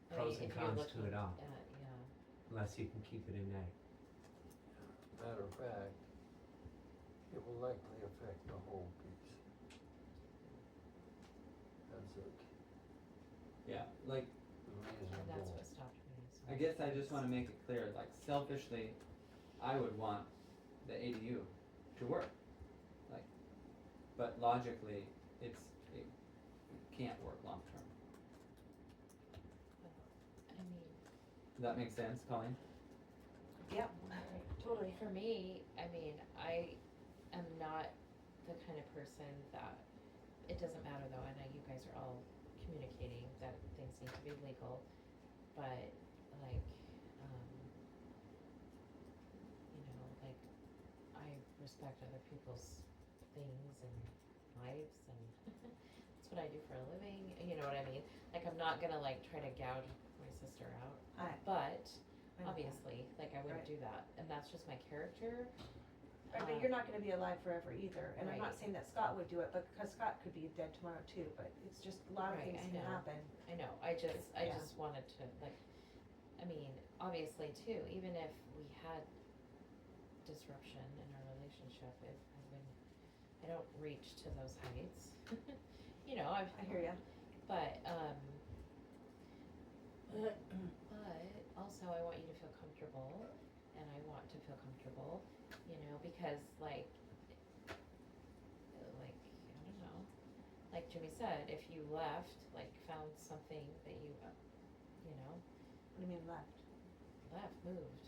Speaker 8: pros and
Speaker 5: if you're
Speaker 8: cons to
Speaker 5: looking
Speaker 8: it all,
Speaker 5: at- yeah.
Speaker 8: unless you can keep it in ag.
Speaker 1: matter of fact, it will likely affect the whole piece. As it
Speaker 2: Yeah, like,
Speaker 5: And that's
Speaker 1: reasonable.
Speaker 5: what stopped me. so-
Speaker 2: I guess I just wanna make it clear, like selfishly, I would want the ADU to work. Like, but logically, it can't work long term.
Speaker 5: I mean,
Speaker 2: Does that make sense, Colleen?
Speaker 4: Yep, totally.
Speaker 5: for me, I mean, I am not the kind of person that, it doesn't matter though, I know you guys are all communicating that things need to be legal, but like, you know, like, I respect other people's things and lives and that's what I do for a living, you know what I mean? Like, I'm not gonna like try to gouge my sister out, but
Speaker 4: I know that.
Speaker 5: obviously, like I wouldn't
Speaker 4: Right.
Speaker 5: do that, and that's just my character.
Speaker 4: Right, but you're not gonna be alive forever either, and I'm not
Speaker 5: Right.
Speaker 4: saying that Scott would do it, but, cause Scott could be dead tomorrow too, but it's just, a lot of
Speaker 5: Right,
Speaker 4: things
Speaker 5: I
Speaker 4: can
Speaker 5: know.
Speaker 4: happen.
Speaker 5: I know, I
Speaker 4: Yeah.
Speaker 5: just wanted to, like, I mean, obviously too, even if we had disruption in our relationship, if I don't reach to those heights, you know,
Speaker 4: I hear ya.
Speaker 5: but, but also I want you to feel comfortable, and I want to feel comfortable, you know, because like, I don't know, like Jimmy said, if you left, like found something that you know,
Speaker 4: What do you mean left?
Speaker 5: moved,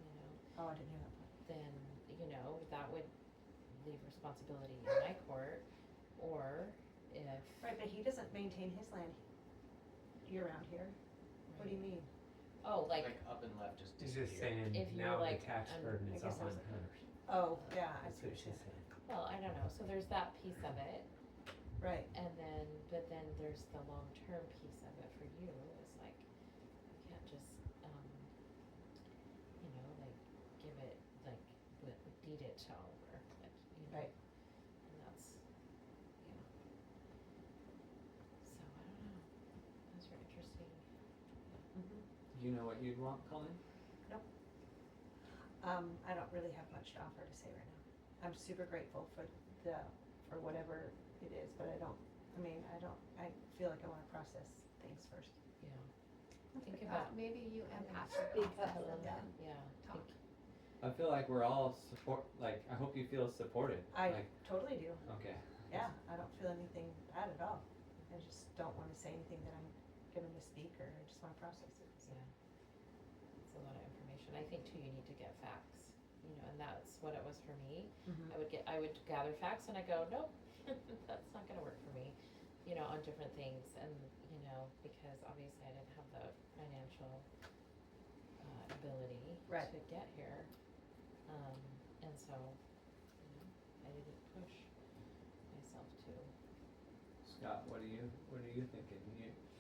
Speaker 5: you know,
Speaker 4: Oh, I didn't hear that part.
Speaker 5: then, you know, that would leave responsibility in my court, or if.
Speaker 4: Right, but he doesn't maintain his land year round here. What do you mean?
Speaker 5: Oh, like,
Speaker 11: up and left just
Speaker 8: He's just
Speaker 11: disappeared.
Speaker 8: saying,
Speaker 5: If you're
Speaker 8: now the
Speaker 5: like
Speaker 8: tax
Speaker 5: un-
Speaker 8: burden
Speaker 4: I
Speaker 8: is
Speaker 4: guess
Speaker 8: all
Speaker 4: I
Speaker 8: on
Speaker 4: was-
Speaker 8: hers,
Speaker 4: Oh, yeah, I
Speaker 8: that's
Speaker 4: see
Speaker 8: what
Speaker 4: what you're
Speaker 8: she's
Speaker 4: saying.
Speaker 8: saying.
Speaker 5: well, I don't know, so there's that piece of it,
Speaker 4: Right,
Speaker 5: and then, but then there's the long-term piece of it for you, it's like, you can't just, you know, like, give it, like, deed it to Oliver, like, you know.
Speaker 4: Right.
Speaker 5: And that's, yeah. So, I don't know, those are interesting.
Speaker 2: Do you know what you'd want, Colleen?
Speaker 4: I don't really have much to offer to say right now. I'm super grateful for whatever it is, but I feel like I wanna process things first.
Speaker 5: Yeah.
Speaker 6: Think
Speaker 5: Think
Speaker 6: about
Speaker 5: about-
Speaker 6: maybe you and
Speaker 5: Okay.
Speaker 6: Pastor
Speaker 3: Speak
Speaker 6: process
Speaker 3: up,
Speaker 6: and
Speaker 3: yeah.
Speaker 6: then
Speaker 5: Yeah,
Speaker 6: talk.
Speaker 2: I feel like we're all like, I hope you feel supported.
Speaker 4: I
Speaker 2: Like,
Speaker 4: totally do,
Speaker 2: okay.
Speaker 4: yeah, I don't feel anything bad at all. I just don't wanna say anything that I'm gonna misspeak, or I just wanna process it, so.
Speaker 5: yeah. It's a lot of information. I think too, you need to get facts, you know, and that's what it was for me.
Speaker 4: Mhm.
Speaker 5: I would gather facts and I go, nope, that's not gonna work for me, you know, on different things, and, you know, because obviously I didn't have the financial ability
Speaker 4: Right.
Speaker 5: to get here. And so, I didn't push myself to.
Speaker 2: Scott, what are you thinking?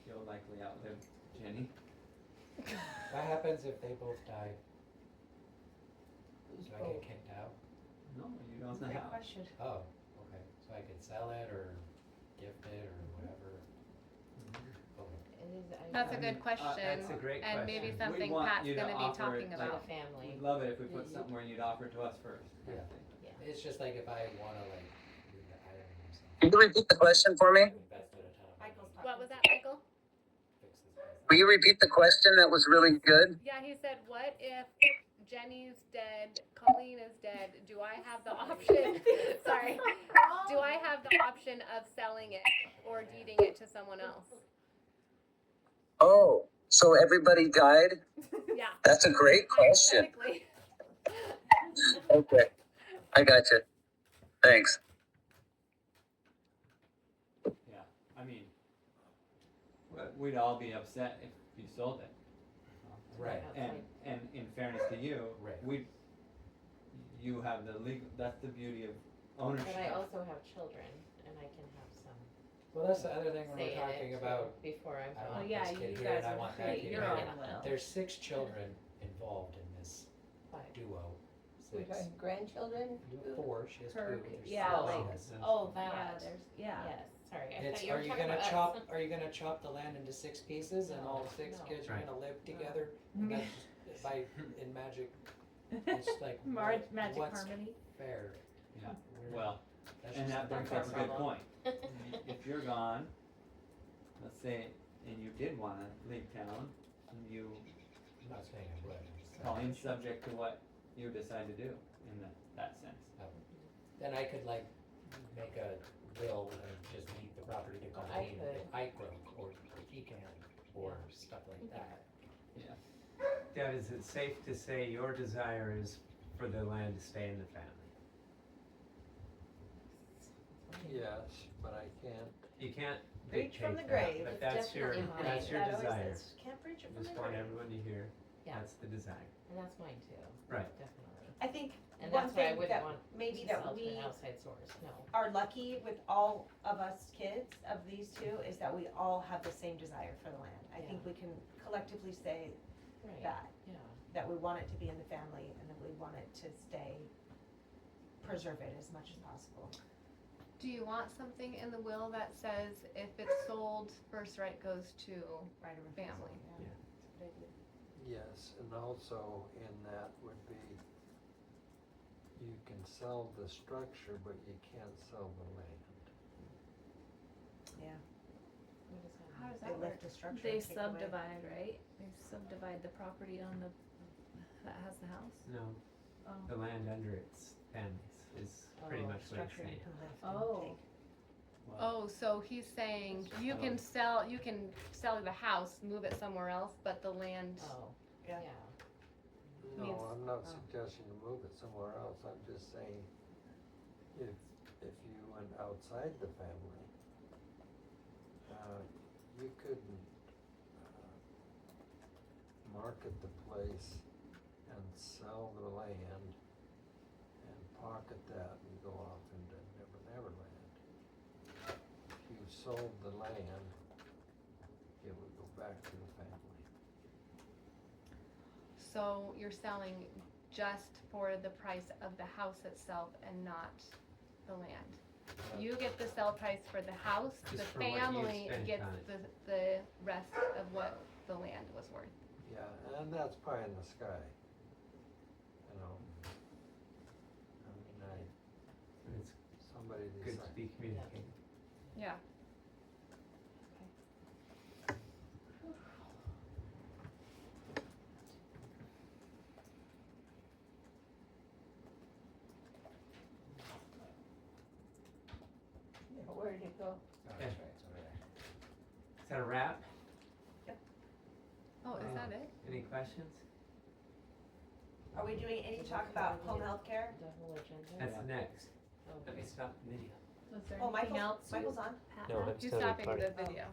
Speaker 2: You'll likely outlive Jenny.
Speaker 7: What happens if they both die? Do I get kicked out?
Speaker 2: No, you don't
Speaker 4: Great
Speaker 2: have.
Speaker 4: question.
Speaker 7: Oh, okay, so I could sell it or gift it or whatever. Okay.
Speaker 5: It is,
Speaker 6: That's a
Speaker 2: I
Speaker 6: good
Speaker 2: mean,
Speaker 6: question,
Speaker 8: That's a great
Speaker 6: and maybe
Speaker 8: question.
Speaker 6: something
Speaker 2: want
Speaker 6: Pat's
Speaker 2: you to
Speaker 6: gonna be
Speaker 2: offer
Speaker 6: talking
Speaker 2: it
Speaker 5: to
Speaker 6: about.
Speaker 5: the family.
Speaker 2: We'd love it if we put something where you'd offer to us first. kind of
Speaker 7: Yeah.
Speaker 2: thing.
Speaker 7: It's just like if I wanna like, do the iron or something.
Speaker 12: Can you repeat the question for me?
Speaker 7: I've invested a ton of money
Speaker 4: Michael's
Speaker 7: to
Speaker 6: What was that, Michael?
Speaker 7: fix this place.
Speaker 12: Will you repeat the question? That was really good.
Speaker 6: Yeah, he said, what if Jenny's dead, Colleen is dead, do I have the option, sorry, do I have the option of selling it or deeding it to someone else?
Speaker 12: Oh, so everybody died?
Speaker 6: Yeah.
Speaker 12: That's a great question.
Speaker 6: Hypothetically.
Speaker 12: Okay, I got you. Thanks.
Speaker 2: Yeah, I mean, we'd all be upset if you sold it.
Speaker 7: Right.
Speaker 2: And in fairness to you,
Speaker 7: Right.
Speaker 2: you have the legal, that's the beauty of ownership.
Speaker 5: But I also have children, and I can have some
Speaker 7: Well, that's the other thing when
Speaker 5: say
Speaker 7: we're
Speaker 5: in it
Speaker 7: talking
Speaker 5: too,
Speaker 7: about,
Speaker 5: before I'm
Speaker 7: I
Speaker 5: gone.
Speaker 7: want
Speaker 3: yeah,
Speaker 7: this kid
Speaker 3: you
Speaker 7: here
Speaker 3: guys
Speaker 7: and I
Speaker 3: will
Speaker 7: want that
Speaker 3: create
Speaker 7: kid
Speaker 3: your
Speaker 7: here.
Speaker 3: own will.
Speaker 7: There's 6 children involved in this
Speaker 5: But-
Speaker 7: duo.
Speaker 3: We're
Speaker 7: 6.
Speaker 3: talking grandchildren?
Speaker 7: 4, she has 2.
Speaker 3: Her-
Speaker 7: There's
Speaker 3: yeah,
Speaker 7: 6
Speaker 3: like-
Speaker 7: she has.
Speaker 5: Oh,
Speaker 3: Yeah,
Speaker 5: that.
Speaker 3: there's, yeah.
Speaker 5: Yes, sorry. I
Speaker 7: It's,
Speaker 5: thought you
Speaker 7: are
Speaker 5: were
Speaker 7: you
Speaker 5: talking
Speaker 7: gonna
Speaker 5: about us.
Speaker 7: are you gonna chop the land into 6 pieces and all 6
Speaker 5: No.
Speaker 7: kids are
Speaker 8: Right.
Speaker 7: gonna live together? And that's just by, in magic, it's like,
Speaker 3: Magic
Speaker 7: what's
Speaker 3: harmony.
Speaker 7: fair?
Speaker 2: Yeah,
Speaker 7: We're-
Speaker 2: well,
Speaker 7: that's
Speaker 2: and
Speaker 7: just
Speaker 2: that
Speaker 7: not
Speaker 2: brings up a good
Speaker 5: problem.
Speaker 2: point. If you're gone, let's say, and you did wanna leave town, and you,
Speaker 7: I'm not saying I would. I'm just saying-
Speaker 2: Colleen's subject to what you decide to do in that sense.
Speaker 7: Then I could like make a will and just leave the property to
Speaker 5: Well,
Speaker 7: Colleen
Speaker 5: I could.
Speaker 7: if I could, or he can, or stuff like that.
Speaker 8: Deb, is it safe to say your desire is for the land to stay in the family?
Speaker 1: Yes, but I can't.
Speaker 8: You can't
Speaker 3: Preach from
Speaker 8: dictate
Speaker 3: the
Speaker 8: that,
Speaker 3: grave.
Speaker 8: but
Speaker 5: It's
Speaker 8: that's your,
Speaker 5: definitely
Speaker 8: that's your
Speaker 3: That always
Speaker 8: desire.
Speaker 3: is, can't preach it from
Speaker 8: Just
Speaker 3: the
Speaker 8: want
Speaker 3: grave.
Speaker 8: everyone to hear,
Speaker 5: Yeah.
Speaker 8: that's the desire.
Speaker 5: And that's mine too.
Speaker 8: Right.
Speaker 5: Definitely.
Speaker 4: I think
Speaker 5: And
Speaker 4: one
Speaker 5: that's why I
Speaker 4: thing
Speaker 5: wouldn't
Speaker 4: that
Speaker 5: want
Speaker 4: maybe
Speaker 5: to
Speaker 4: that
Speaker 5: sell to
Speaker 4: we
Speaker 5: an outside source, no.
Speaker 4: are lucky with all of us kids of these two is that we all have the same desire for the land. I think
Speaker 5: Yeah.
Speaker 4: we can collectively say
Speaker 5: Right,
Speaker 4: that,
Speaker 5: yeah.
Speaker 4: that we want it to be in the family and that we want it to stay, preserve it as much as possible.
Speaker 6: Do you want something in the will that says if it's sold, first right goes to
Speaker 4: Right of
Speaker 6: family?
Speaker 4: refusal, yeah. That's a good idea.
Speaker 1: Yes, and also in that would be, you can sell the structure, but you can't sell the land.
Speaker 4: Yeah.
Speaker 5: What is that?
Speaker 6: How does
Speaker 4: They
Speaker 6: that work?
Speaker 4: lift the structure
Speaker 10: They
Speaker 4: and take away.
Speaker 10: subdivide, right? They subdivide the property on the, that has the house?
Speaker 8: No,
Speaker 10: Oh.
Speaker 8: the land under its families is pretty
Speaker 5: Oh,
Speaker 8: much what it's
Speaker 4: Structure you
Speaker 8: saying.
Speaker 4: can lift and
Speaker 10: Oh.
Speaker 4: take.
Speaker 2: Well,
Speaker 6: Oh, so he's saying you can sell the house, move it somewhere else, but the land,
Speaker 5: Oh,
Speaker 4: Yeah.
Speaker 5: yeah.
Speaker 1: No,
Speaker 6: Means-
Speaker 1: I'm not
Speaker 4: oh.
Speaker 1: suggesting to move it somewhere else, I'm just saying, if you went outside the family, you couldn't, market the place and sell the land and pocket that and go off into Never Land. If you sold the land, it would go back to the family.
Speaker 6: so you're selling just for the price of the house itself and not the land. You get the sell price for the house,
Speaker 8: Just
Speaker 6: the
Speaker 8: for what you
Speaker 6: family
Speaker 8: spent
Speaker 6: gets
Speaker 8: on it.
Speaker 6: the rest of what the land was worth.
Speaker 1: Yeah, and that's pie in the sky, you know. I mean,
Speaker 8: It's
Speaker 1: somebody
Speaker 8: good to
Speaker 1: decides.
Speaker 8: be communicated.
Speaker 6: Yeah.
Speaker 3: Yeah, where did it go?
Speaker 8: Okay. Is that a wrap?
Speaker 6: Oh, is that it?
Speaker 8: Any questions?
Speaker 4: Are we doing any talk about home health care?
Speaker 5: The whole agenda?
Speaker 8: That's next.
Speaker 5: Oh,
Speaker 8: Let me stop the video.
Speaker 10: Was there
Speaker 4: Oh,
Speaker 10: anything
Speaker 4: Michael,
Speaker 10: else?
Speaker 4: Michael's on.
Speaker 11: No, I'm
Speaker 6: He's
Speaker 11: still
Speaker 6: stopping
Speaker 11: recording.
Speaker 6: the video.